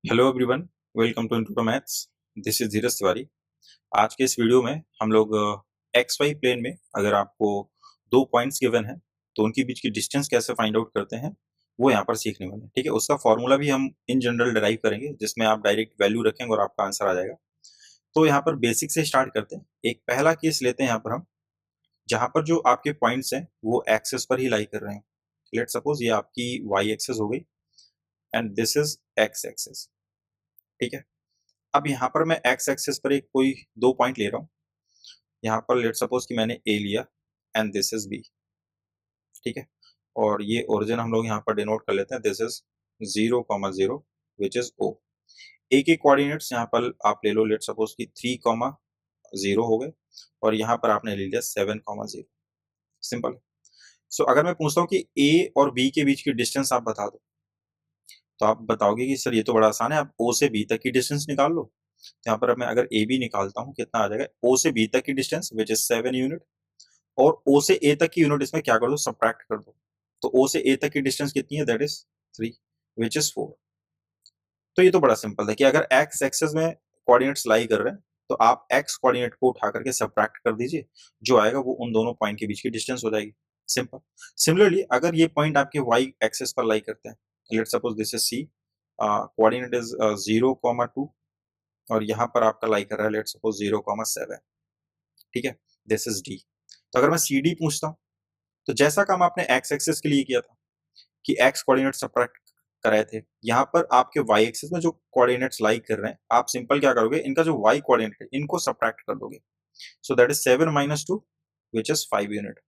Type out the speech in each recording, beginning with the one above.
Hello everyone, welcome to intro maths. This is Dheeraj Tiwari. आज के इस वीडियो में हम लोग एक्स वाई प्लेन में अगर आपको दो पॉइंट्स गिवन है तो उनके बीच की डिस्टेंस कैसे फाइंड आउट करते हैं वो यहाँ पर सीखने वाले हैं। ठीक है, उसका फॉर्मूला भी हम इन जनरल डिराइव करेंगे जिसमें आप डायरेक्ट वैल्यू रखेंगे और आपका आंसर आ जाएगा। तो यहाँ पर बेसिक से स्टार्ट करते हैं। एक पहला केस लेते हैं यहाँ पर हम, जहाँ पर जो आपके पॉइंट्स हैं वो एक्सेस पर ही लाई कर रहे हैं। लेट सपोज ये आपकी वाई एक्सेस हो गई and this is X axis. ठीक है, अब यहाँ पर मैं एक्स एक्सिस पर एक कोई दो पॉइंट ले रहा हूँ। यहाँ पर लेट सपोज कि मैंने ए लिया एंड दिस इज बी। ठीक है, और ये ओरिजिन हम लोग यहाँ पर डिनोट कर लेते हैं, दिस इज 0,0 विच इज ओ। ए के कोऑर्डिनेट्स यहाँ पर आप ले लो, लेट सपोज कि 3,0 हो गए और यहाँ पर आपने ले लिया 7,0। सिंपल। सो अगर मैं पूछता हूँ कि ए और बी के बीच की डिस्टेंस आप बता दो, तो आप बताओगे कि सर ये तो बड़ा आसान है, आप ओ से बी तक की डिस्टेंस निकाल लो। तो यहाँ पर मैं अगर ए बी निकालता हूँ कितना आ जाएगा, ओ से बी तक की डिस्टेंस विच इज 7 यूनिट, और ओ से ए तक की यूनिट इसमें क्या कर दो, सब्ट्रैक्ट कर दो। तो ओ से ए तक की डिस्टेंस कितनी है, दैट इज 3 विच इज 4। तो ये तो बड़ा सिंपल है कि अगर एक्स एक्सेस में कोऑर्डिनेट्स लाई कर रहे हैं तो आप एक्स कोऑर्डिनेट को उठा करके सब्ट्रैक्ट कर दीजिए, जो आएगा वो उन दोनों पॉइंट के बीच की डिस्टेंस हो जाएगी। सिंपल। सिमिलरली अगर ये पॉइंट आपके वाई एक्सेस पर लाई करते हैं, let suppose this is C, coordinate is 0,2 और यहाँ पर आपका लाई कर रहा है लेट सपोज 0,7। ठीक है, दिस इज डी। तो अगर मैं सी डी पूछता हूँ तो जैसा काम आपने एक्स एक्सिस के लिए किया था कि एक्स कोऑर्डिनेट सब्ट्रैक्ट कराए थे, यहाँ पर आपके वाई एक्सिस में जो कोऑर्डिनेट्स लाई कर रहे हैं आप सिंपल क्या करोगे, इनका जो वाई कोऑर्डिनेट है इनको सब्ट्रैक्ट कर दोगे। So that is 7 - 2 which is 5 unit.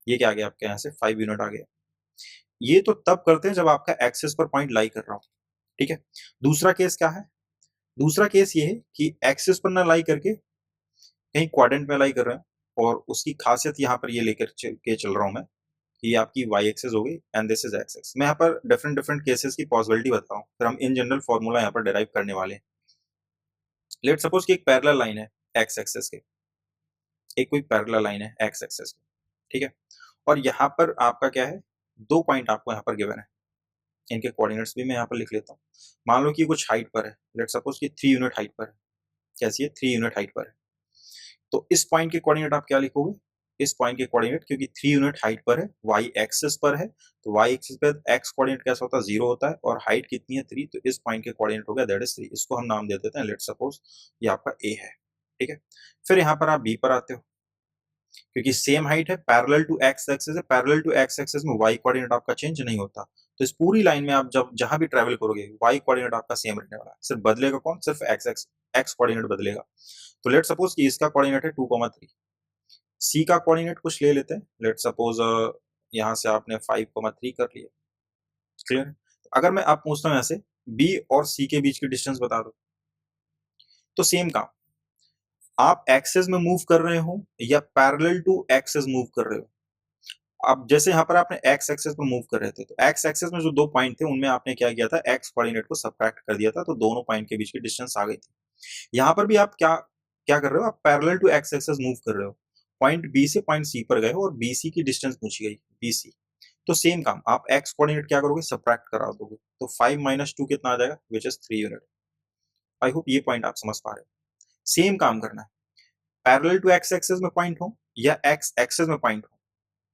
ये क्या आ गया आपके यहाँ से 5 यूनिट आ गया। ये तो तब करते हैं जब आपका एक्सिस पर पॉइंट लाई कर रहा हो। ठीक है, दूसरा केस क्या है, दूसरा केस ये है कि एक्सिस पर ना लाई करके कहीं क्वाड्रेंट में लाई कर रहे हैं, और उसकी खासियत यहाँ पर ये लेकर के चल रहा हूं मैं कि ये आपकी वाई एक्सेस हो गई and this is x x. मैं यहाँ पर डिफरेंट डिफरेंट केसेस की पॉसिबिलिटी बताऊं, फिर हम इन जनरल फॉर्मूला यहाँ पर डिराइव करने वाले हैं। लेट सपोज कि एक पैरेलल लाइन है एक्स एक्सेस के, एक कोई पैरेलल लाइन है एक्स एक्सेस के। ठीक है, और यहाँ पर आपका क्या है, दो पॉइंट आपको यहाँ पर गिवन है, इनके कोऑर्डिनेट्स भी मैं यहाँ पर लिख लेता हूँ। मान लो कि कुछ हाइट पर है, लेट सपोज कि 3 यूनिट हाइट पर है। कैसी है, 3 यूनिट हाइट पर है। तो इस पॉइंट के कोऑर्डिनेट आप क्या लिखोगे, इस पॉइंट के कोऑर्डिनेट, क्योंकि 3 यूनिट हाइट पर है, वाई एक्सिस पर है, तो वाई एक्सिस पर एक्स कोऑर्डिनेट कैसा होता है, 0 होता है, और हाइट कितनी है 3, तो इस पॉइंट के कोऑर्डिनेट हो गया दैट इज 3। इसको हम नाम दे देते हैं, लेट सपोज ये आपका ए है। ठीक है, फिर यहाँ पर आप बी पर आते हो, क्योंकि सेम हाइट है, पैरेलल टू एक्स एक्सिस है, पैरेलल टू एक्स एक्सिस में वाई कोऑर्डिनेट आपका चेंज नहीं होता। तो इस पूरी लाइन में आप जब जहां भी ट्रेवल करोगे वाई कोऑर्डिनेट आपका सेम रहने वाला है, सिर्फ बदलेगा कौन, सिर्फ एक्स एक्स एक्स कोऑर्डिनेट बदलेगा। तो लेट सपोज कि इसका कोऑर्डिनेट है 2,3, सी का कोऑर्डिनेट कुछ ले लेते हैं, लेट सपोज यहाँ से आपने 5,3 कर लिया। क्लियर। अगर मैं आप पूछता हूँ यहाँ से बी और सी के बीच की डिस्टेंस बता दो, तो सेम काम, आप एक्सेस में मूव कर रहे हो या पैरेलल टू एक्सेस मूव कर रहे हो। अब जैसे यहाँ पर आपने एक्स एक्सेस पर मूव कर रहे थे, तो एक्स एक्सेस में जो दो पॉइंट थे उनमें आपने क्या किया था, एक्स कोऑर्डिनेट को सब्ट्रैक्ट कर दिया था, तो दोनों पॉइंट के बीच की डिस्टेंस आ गई थी। यहाँ पर भी आप क्या क्या कर रहे हो, आप parallel to X axis move कर रहे हो, पॉइंट बी से पॉइंट सी पर गए हो और बी सी की डिस्टेंस पूछी गई, बी सी। तो सेम काम, आप एक्स कोऑर्डिनेट क्या करोगे, सब्ट्रैक्ट करा दोगे, तो 5 - 2 कितना आ जाएगा, which is 3 unit. I hope ये पॉइंट आप समझ पा रहे हो। सेम काम करना है, पैरेलल टू एक्स एक्सेस में पॉइंट हो या एक्स एक्सेस में पॉइंट हो,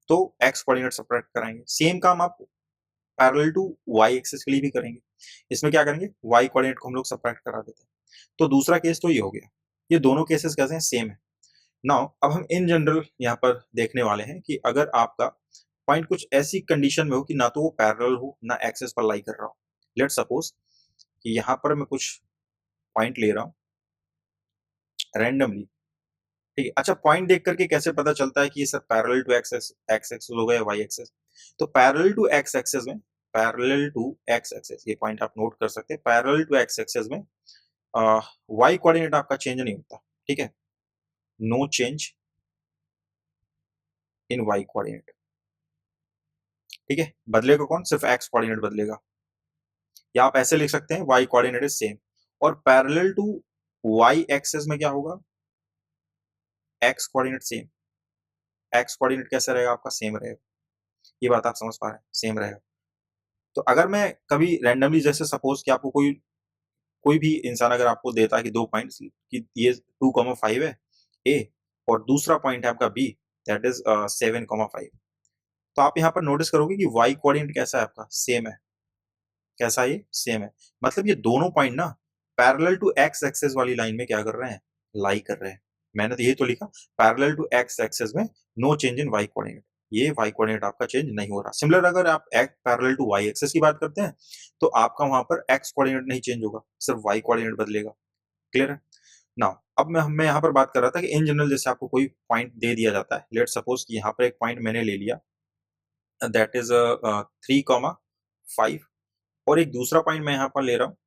तो एक्स कोऑर्डिनेट सब्ट्रैक्ट कराएंगे। सेम काम आप पैरेलल टू वाई एक्सिस के लिए भी करेंगे। इसमें क्या करेंगे, वाई कोऑर्डिनेट को हम लोग सब्ट्रैक्ट करा देते हैं। तो दूसरा केस तो ये हो गया। ये दोनों केसेस कैसे हैं, सेम है। नाउ अब हम इन जनरल यहाँ पर देखने वाले हैं कि अगर आपका पॉइंट कुछ ऐसी कंडीशन में हो कि ना तो वो पैरेलल हो ना एक्सिस पर लाई कर रहा हो। लेट सपोज कि यहाँ पर मैं कुछ पॉइंट ले रहा हूँ रैंडमली। ठीक है, अच्छा पॉइंट देख करके कैसे पता चलता है कि ये sir parallel to X axis हो गया या वाई एक्सिस। तो पैरेलल टू एक्स एक्सिस में, पैरेलल टू एक्स एक्सिस, ये पॉइंट आप नोट कर सकते हैं, पैरेलल टू एक्स एक्सिस में वाई कोऑर्डिनेट आपका चेंज नहीं होता। ठीक है, no change in Y coordinate. ठीक है, बदलेगा कौन, सिर्फ एक्स कोऑर्डिनेट बदलेगा, या आप ऐसे लिख सकते हैं वाई कोऑर्डिनेट इज सेम। और पैरेलल टू वाई एक्सिस में क्या होगा, x coordinate same. X coordinate कैसा रहेगा आपका, सेम रहेगा। ये बात आप समझ पा रहे हैं, सेम रहेगा। तो अगर मैं कभी रैंडमली, जैसे सपोज कि आपको कोई कोई भी इंसान अगर आपको देता है कि 2 पॉइंट्स कि ये 2,5 है ए और दूसरा पॉइंट है आपका बी, दैट इज 7,5। तो आप यहाँ पर नोटिस करोगे कि वाई कोऑर्डिनेट कैसा है आपका, सेम है। कैसा है ये? सेम है। मतलब ये दोनों पॉइंट ना पैरेलल टू एक्स एक्सेस वाली लाइन में क्या कर रहे हैं, लाई कर रहे हैं। मैंने तो यही तो लिखा, पैरेलल टू एक्स एक्सेस में no change in Y coordinate. ये वाई कोऑर्डिनेट आपका चेंज नहीं हो रहा। सिमिलर अगर आप X parallel to Y axis की बात करते हैं तो आपका वहां पर एक्स कोऑर्डिनेट नहीं चेंज होगा, सिर्फ वाई कोऑर्डिनेट बदलेगा। क्लियर है? नाउ अब मैं यहाँ पर बात कर रहा था कि इन जनरल जैसे आपको कोई पॉइंट दे दिया जाता है, लेट सपोज कि यहाँ पर एक पॉइंट मैंने ले लिया, दैट इज 3,5 और एक दूसरा पॉइंट मैं यहाँ पर ले रहा हूँ,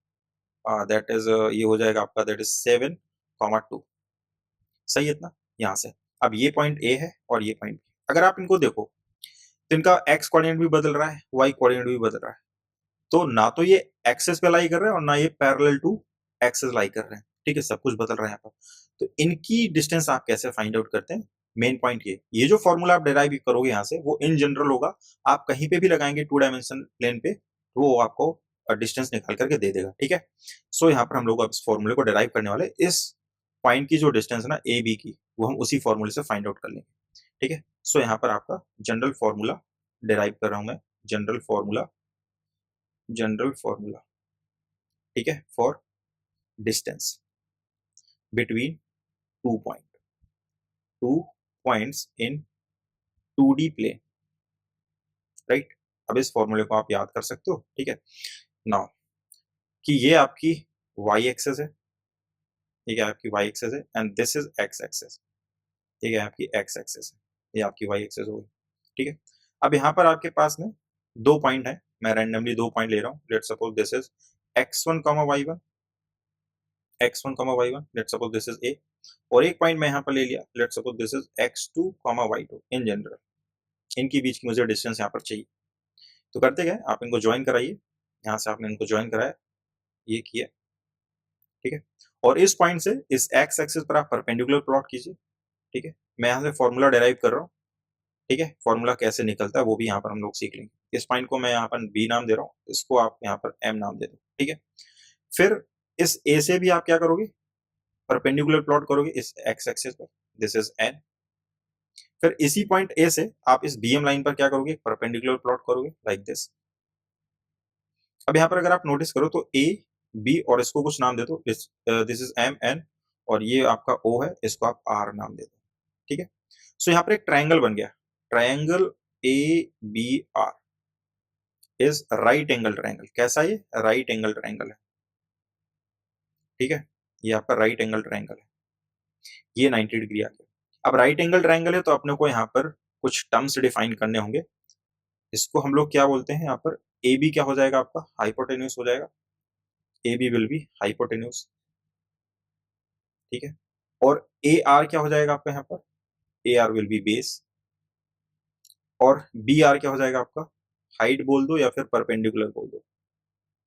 दैट इज ये हो जाएगा आपका, दैट इज 7,2। सही है इतना यहाँ से। अब ये पॉइंट ए है और ये पॉइंट बी। अगर आप इनको देखो तो इनका एक्स कोऑर्डिनेट भी बदल रहा है, वाई कोऑर्डिनेट भी बदल रहा है। तो ना तो ये एक्सेस पे लाई कर रहे हैं और ना ये पैरेलल टू एक्सेस लाई कर रहे हैं। ठीक है, सब कुछ बदल रहा है यहाँ पर। तो इनकी डिस्टेंस आप कैसे फाइंड आउट करते हैं? मेन पॉइंट ये जो फॉर्मूला आप डिराइव करोगे यहाँ से वो इन जनरल होगा। आप कहीं पे भी लगाएंगे 2 डायमेंशन प्लेन पे तो वो आपको डिस्टेंस निकाल करके दे देगा। ठीक है, सो यहाँ पर हम लोग अब इस फॉर्मूले को डिराइव करने वाले। इस पॉइंट की जो डिस्टेंस है ना ए बी की, वो हम उसी फॉर्मूले से फाइंड आउट कर लेंगे। ठीक है, सो यहाँ पर आपका जनरल फॉर्मूला डिराइव कर रहा हूं मैं। जनरल फॉर्मूला ठीक है, for distance between two point, two points in 2D plane, right. अब इस फॉर्मूले को आप याद कर सकते हो। ठीक है, नाउ कि ये आपकी y एक्सेस है, ठीक है, आपकी y एक्सेस है and this is x axis. ठीक है, आपकी x एक्सेस है, ये आपकी y एक्सेस होगी। ठीक है, अब यहाँ पर आपके पास में 2 पॉइंट है, मैं रैंडमली 2 पॉइंट ले रहा हूँ। Late suppose this is x1, y1, late suppose this is a और एक पॉइंट मैं यहाँ पर ले लिया, late suppose this is x2, y2। In general इनके बीच की मुझे डिस्टेंस यहाँ पर चाहिए। तो करते गए आप इनको ज्वाइन कराइए, यहाँ से आपने इनको ज्वाइन कराया, ये किया। ठीक है, और इस पॉइंट से इस x एक्सिस पर आप परपेंडिकुलर प्लॉट कीजिए। ठीक है, मैं यहाँ से फॉर्मूला डेराइव कर रहा हूँ। ठीक है, फॉर्मूला कैसे निकलता है वो भी यहाँ पर हम लोग सीख लेंगे। इस पॉइंट को मैं यहाँ पर b नाम दे रहा हूँ, इसको आप यहाँ पर m नाम दे दो। ठीक है, फिर इस a से भी आप क्या करोगे, परपेंडिकुलर प्लॉट करोगे इस x एक्सिस पर, दिस इज n। फिर इसी पॉइंट a से आप इस bm लाइन पर क्या करोगे, परपेंडिकुलर प्लॉट करोगे लाइक दिस। अब यहाँ पर अगर आप नोटिस करो तो a b और इसको कुछ नाम दे दो, दिस इज m n और ये आपका o है, इसको आप r नाम दे दो। ठीक है, सो यहाँ पर एक ट्रायंगल बन गया, triangle ABR is right angle triangle. कैसा ये? राइट एंगल ट्रायंगल है। ठीक है, ये आपका राइट एंगल ट्रायंगल है, ये 90 डिग्री आ गया। अब राइट एंगल ट्रायंगल है तो अपने को यहाँ पर कुछ टर्म्स डिफाइन करने होंगे। इसको हम लोग क्या बोलते हैं यहाँ पर, ए बी क्या हो जाएगा आपका, हाइपोटेन्यूस हो जाएगा। A B will be hypotenuse. ठीक है, और ए आर क्या हो जाएगा आपका यहाँ पर, A R will be base. और बी आर क्या हो जाएगा आपका, हाइट बोल दो या फिर परपेंडिकुलर बोल दो,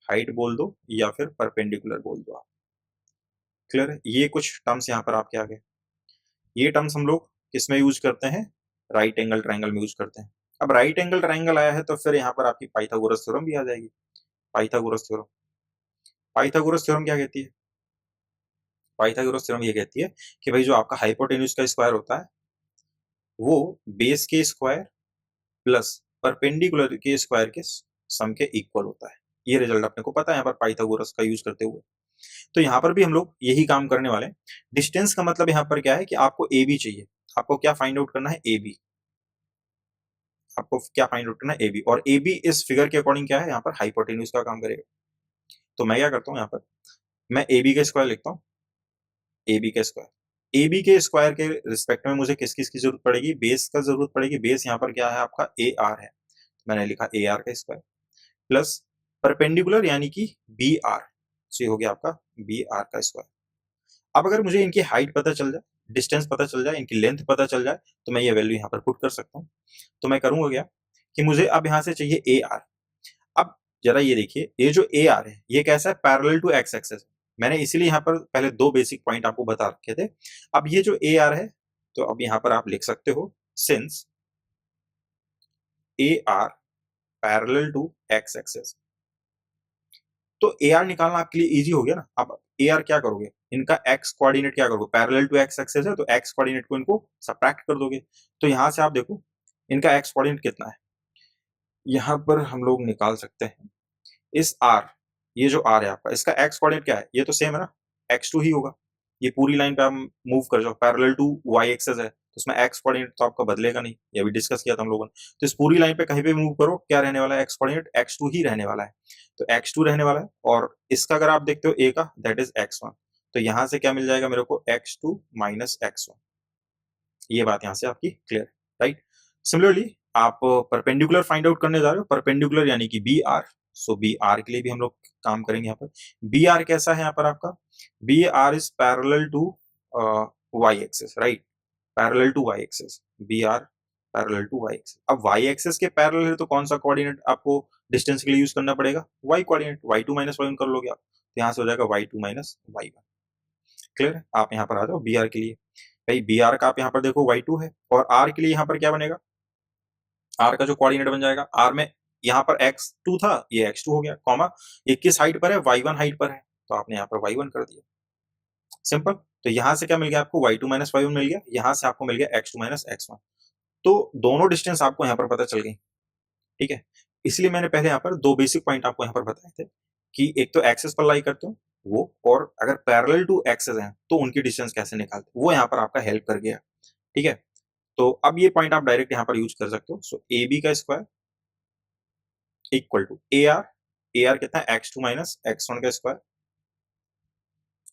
हाइट बोल दो या फिर परपेंडिकुलर बोल दो आप। क्लियर है? ये कुछ टर्म्स यहाँ पर आपके आ गए। ये टर्म्स हम लोग किसमें यूज करते हैं, राइट एंगल ट्रायंगल में यूज करते हैं। अब राइट एंगल ट्रायंगल आया है तो फिर यहाँ पर आपकी पाइथागोरस थ्योरम भी आ जाएगी। पाइथागोरस थ्योरम, पाइथागोरस थ्योरम क्या कहती है, पाइथागोरस थ्योरम ये कहती है कि भाई जो आपका हाइपोटेन्यूज का स्क्वायर होता है वो बेस के स्क्वायर प्लस परपेंडिकुलर के स्क्वायर के सम के इक्वल होता है। ये रिजल्ट अपने को पता है यहाँ पर पाइथागोरस का यूज करते हुए। तो यहाँ पर भी हम लोग यही काम करने वाले हैं। डिस्टेंस का मतलब यहाँ पर क्या है कि आपको ए बी चाहिए। आपको क्या फाइंड आउट करना है, ए बी। आपको क्या फाइंड आउट करना है, ए बी। और ए बी इस फिगर के अकॉर्डिंग क्या है, यहाँ पर हाइपोटेन्यूज का काम करेगा। तो मैं क्या करता हूँ, यहाँ पर मैं ए बी का स्क्वायर लिखता हूँ, ए बी का स्क्वायर। ए बी के स्क्वायर के रिस्पेक्ट में मुझे किस किस की जरूरत पड़ेगी, बेस का जरूरत पड़ेगी। बेस यहाँ पर क्या है आपका, ए आर है, मैंने लिखा ए आर का स्क्वायर प्लस परपेंडिकुलर यानी कि बी आर, ये हो गया आपका बी आर का स्क्वायर। अब अगर मुझे इनकी हाइट पता चल जाए, डिस्टेंस पता चल जाए, इनकी लेंथ पता चल जाए तो मैं ये वैल्यू यहाँ पर पुट कर सकता हूँ। तो मैं करूंगा क्या कि मुझे अब यहाँ से चाहिए ए आर। अब जरा ये देखिए, ये जो ए आर है ये कैसा है, पैरेलल टू एक्स एक्सेस। मैंने इसीलिए यहाँ पर पहले 2 बेसिक पॉइंट आपको बता रखे थे। अब ये जो ए आर है तो अब यहाँ पर आप लिख सकते हो, since A R parallel to X axis, तो ए आर निकालना आपके लिए इजी हो गया ना। अब ए आर क्या करोगे, इनका एक्स कोऑर्डिनेट क्या करोगे, पैरेलल टू एक्स एक्सेस है तो एक्स कोऑर्डिनेट को इनको सब्ट्रैक्ट कर दोगे। तो यहां से आप देखो इनका एक्स कोऑर्डिनेट कितना है, यहां पर हम लोग निकाल सकते हैं इस आर, ये जो आर है आपका, इसका एक्स कोऑर्डिनेट क्या है, ये तो सेम है ना, x2 ही होगा। ये पूरी लाइन पे आप मूव कर जाओ, पैरेलल टू y एक्सेस है तो उसमें x कोऑर्डिनेट तो आपका बदलेगा नहीं, ये भी डिस्कस किया था हम लोगों ने। तो इस पूरी लाइन पे कहीं पे मूव करो, क्या रहने वाला है, x कोऑर्डिनेट x2 ही रहने वाला है। तो x2 रहने वाला है, और इसका अगर आप देखते हो a का, दैट इज x1। तो यहां से क्या मिल जाएगा मेरे को, x2 माइनस x1। ये बात यहां से आपकी क्लियर, राइट। सिमिलरली आप परपेंडिकुलर फाइंड आउट करने जा रहे हो, परपेंडिकुलर यानी कि B R. So B R के लिए भी हम लोग काम करेंगे यहाँ पर। बी आर कैसा है यहाँ पर आपका, B R is parallel to Y axis, right, parallel to Y axis, B R parallel to Y axis. अब वाई एक्सेस के पैरेलल है तो कौन सा कोऑर्डिनेट आपको डिस्टेंस के लिए यूज करना पड़ेगा, Y coordinate, y2 minus y1 कर लोगे आप, तो यहाँ से हो जाएगा y2 माइनस y1। क्लियर है, आप यहाँ पर आ जाओ बी आर के लिए। भाई बी आर का आप यहाँ पर देखो y2 है, और r के लिए यहाँ पर क्या बनेगा, r का जो कोऑर्डिनेट बन जाएगा, r में यहाँ पर x2 था, ये x2 हो गया, कॉमा ये किस हाइट पर है, y1 हाइट पर है, तो आपने यहाँ पर y1 कर दिया, सिंपल। तो यहां से क्या मिल गया आपको, y2 माइनस y1 मिल गया, यहां से आपको मिल गया x2 माइनस x1। तो दोनों डिस्टेंस आपको यहाँ पर पता चल गई, ठीक है। इसलिए मैंने पहले यहाँ पर दो बेसिक पॉइंट आपको यहाँ पर बताए थे कि एक तो एक्सेस पर लाई करते हो वो, और अगर पैरेलल टू एक्सेस है तो उनकी डिस्टेंस कैसे निकालते, वो यहाँ पर आपका हेल्प कर गया, ठीक है। तो अब ये पॉइंट आप डायरेक्ट यहाँ पर यूज कर सकते हो। सो ए बी का square equal to A R कितना है, x2 माइनस x1 का स्क्वायर,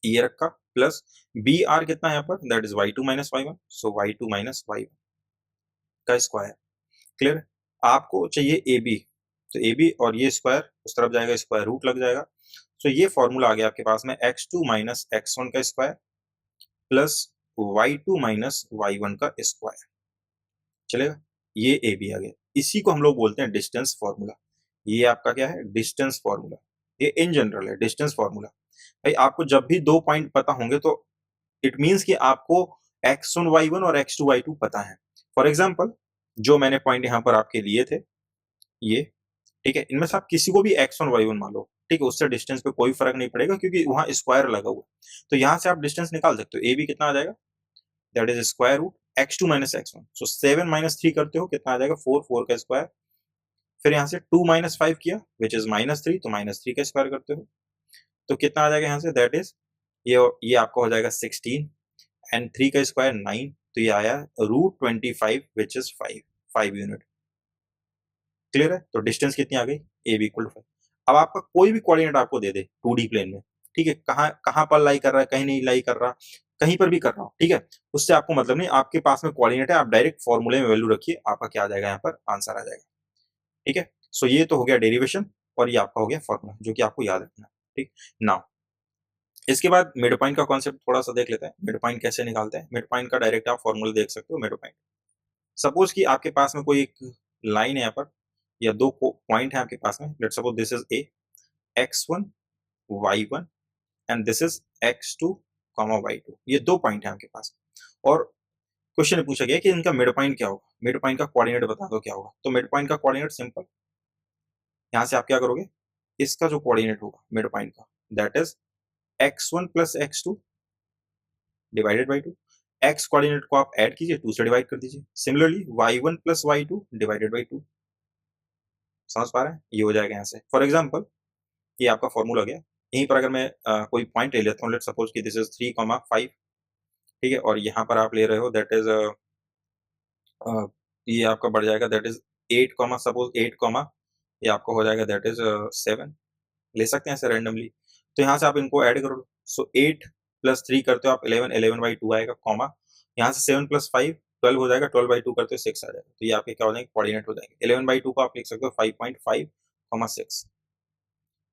ये रखा, प्लस बी आर कितना है यहाँ पर, that is y2 minus y1, so y2 minus y1 का स्क्वायर। क्लियर, आपको चाहिए ए बी, तो ए बी और ये स्क्वायर उस तरफ जाएगा, स्क्वायर रूट लग जाएगा। तो ये फॉर्मूला आ गया आपके पास में, x2 माइनस x1 का square plus y2 minus y1 का स्क्वायर, चलेगा। ये ए बी आ गया, इसी को हम लोग बोलते हैं डिस्टेंस फॉर्मूला। ये आपका क्या है, डिस्टेंस फॉर्मूला। ये इन जनरल है डिस्टेंस फॉर्मूला। भाई आपको जब भी दो पॉइंट पता होंगे तो इट मींस कि आपको x1 y1 और x2 y2 पता है। फॉर एग्जांपल जो मैंने पॉइंट यहाँ पर आपके लिए थे ये, ठीक है, इनमें से आप किसी को भी x1 y1 मान लो, ठीक है, उससे डिस्टेंस पे कोई फर्क नहीं पड़ेगा क्योंकि वहां स्क्वायर लगा हुआ है। तो यहां से आप डिस्टेंस निकाल सकते हो, ए बी कितना आ जाएगा, that is square root x2 minus x1। So 7 minus 3 करते हो कितना आ जाएगा, 4, 4 का स्क्वायर, फिर यहाँ से 2 माइनस 5 किया विच इज माइनस 3, तो माइनस 3 का स्क्वायर करते हो तो कितना आ जाएगा यहाँ से, दैट इज ये आपका हो जाएगा 16 एंड 3 का स्क्वायर 9, तो ये आया root 25 which is 5 unit. Clear है, तो डिस्टेंस कितनी आ गई, ए बी इक्वल टू 5। अब आपका कोई भी कोऑर्डिनेट आपको दे दे 2D प्लेन में, ठीक है, कहाँ कहाँ पर लाई कर रहा है, कहीं नहीं लाई कर रहा, कहीं पर भी कर रहा हो, ठीक है, उससे आपको मतलब नहीं, आपके पास में कोऑर्डिनेट है, आप डायरेक्ट फॉर्मूले में वैल्यू रखिए, आपका क्या आ जाएगा यहाँ पर, आंसर आ जाएगा, ठीक है। सो ये तो हो गया डेरिवेशन, और ये आपका हो गया फॉर्मूला जो कि आपको याद रखना, ठीक। नाउ इसके बाद मिड पॉइंट का कॉन्सेप्ट थोड़ा सा देख लेते हैं, मिड पॉइंट कैसे निकालते हैं। मिड पॉइंट का डायरेक्ट आप फॉर्मूला देख सकते हो। मिड पॉइंट, सपोज कि आपके पास में कोई एक लाइन है यहाँ पर, या दो पॉइंट है आपके पास में, let's suppose this is a, x1 y1 and this is x2 y2, ये दो पॉइंट है आपके पास, और क्वेश्चन में पूछा गया कि इनका मिड पॉइंट क्या होगा, मिड पॉइंट का कोऑर्डिनेट बता दो क्या होगा। तो मिड पॉइंट का कोऑर्डिनेट सिंपल, यहाँ से आप क्या करोगे, इसका जो कोऑर्डिनेट होगा मिड पॉइंट का, that is x1 plus x2 divided by 2, x coordinate को आप ऐड कीजिए, 2 से डिवाइड कर दीजिए। Similarly y1 plus y2 divided by 2, समझ पा रहे हैं, ये हो जाएगा यहाँ से। फॉर एग्जाम्पल ये आपका फॉर्मूला गया, यहीं पर अगर मैं कोई पॉइंट ले लेता हूँ, लेट सपोज कि दिस इज 3,5, ठीक है, और यहाँ पर आप ले रहे हो दैट इज ये आपका बढ़ जाएगा, दैट इज 8, सपोज 8, ये आपका हो जाएगा दैट इज 7, ले सकते हैं ऐसे रैंडमली। तो यहाँ से आप इनको ऐड करो, सो 8 प्लस 3 करते हो आप 11, 11/2 आएगा, कॉमा यहाँ से 7 प्लस 5 12 हो जाएगा, 12/2 करते हो 6 आ जाएगा। तो ये आपके क्या हो जाएंगे, कोऑर्डिनेट हो जाएंगे। 11/2 को आप लिख सकते हो 5.5, 6,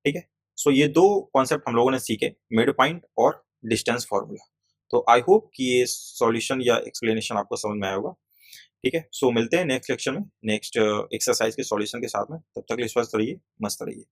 ठीक है। सो ये दो कॉन्सेप्ट हम लोगों ने सीखे, मिड पॉइंट और डिस्टेंस फॉर्मूला। तो आई होप कि ये सॉल्यूशन या एक्सप्लेनेशन आपको समझ में आया होगा, ठीक है। सो मिलते हैं नेक्स्ट लेक्चर में नेक्स्ट एक्सरसाइज के सॉल्यूशन के साथ में, तब तक के लिए स्वस्थ रहिए, मस्त रहिए।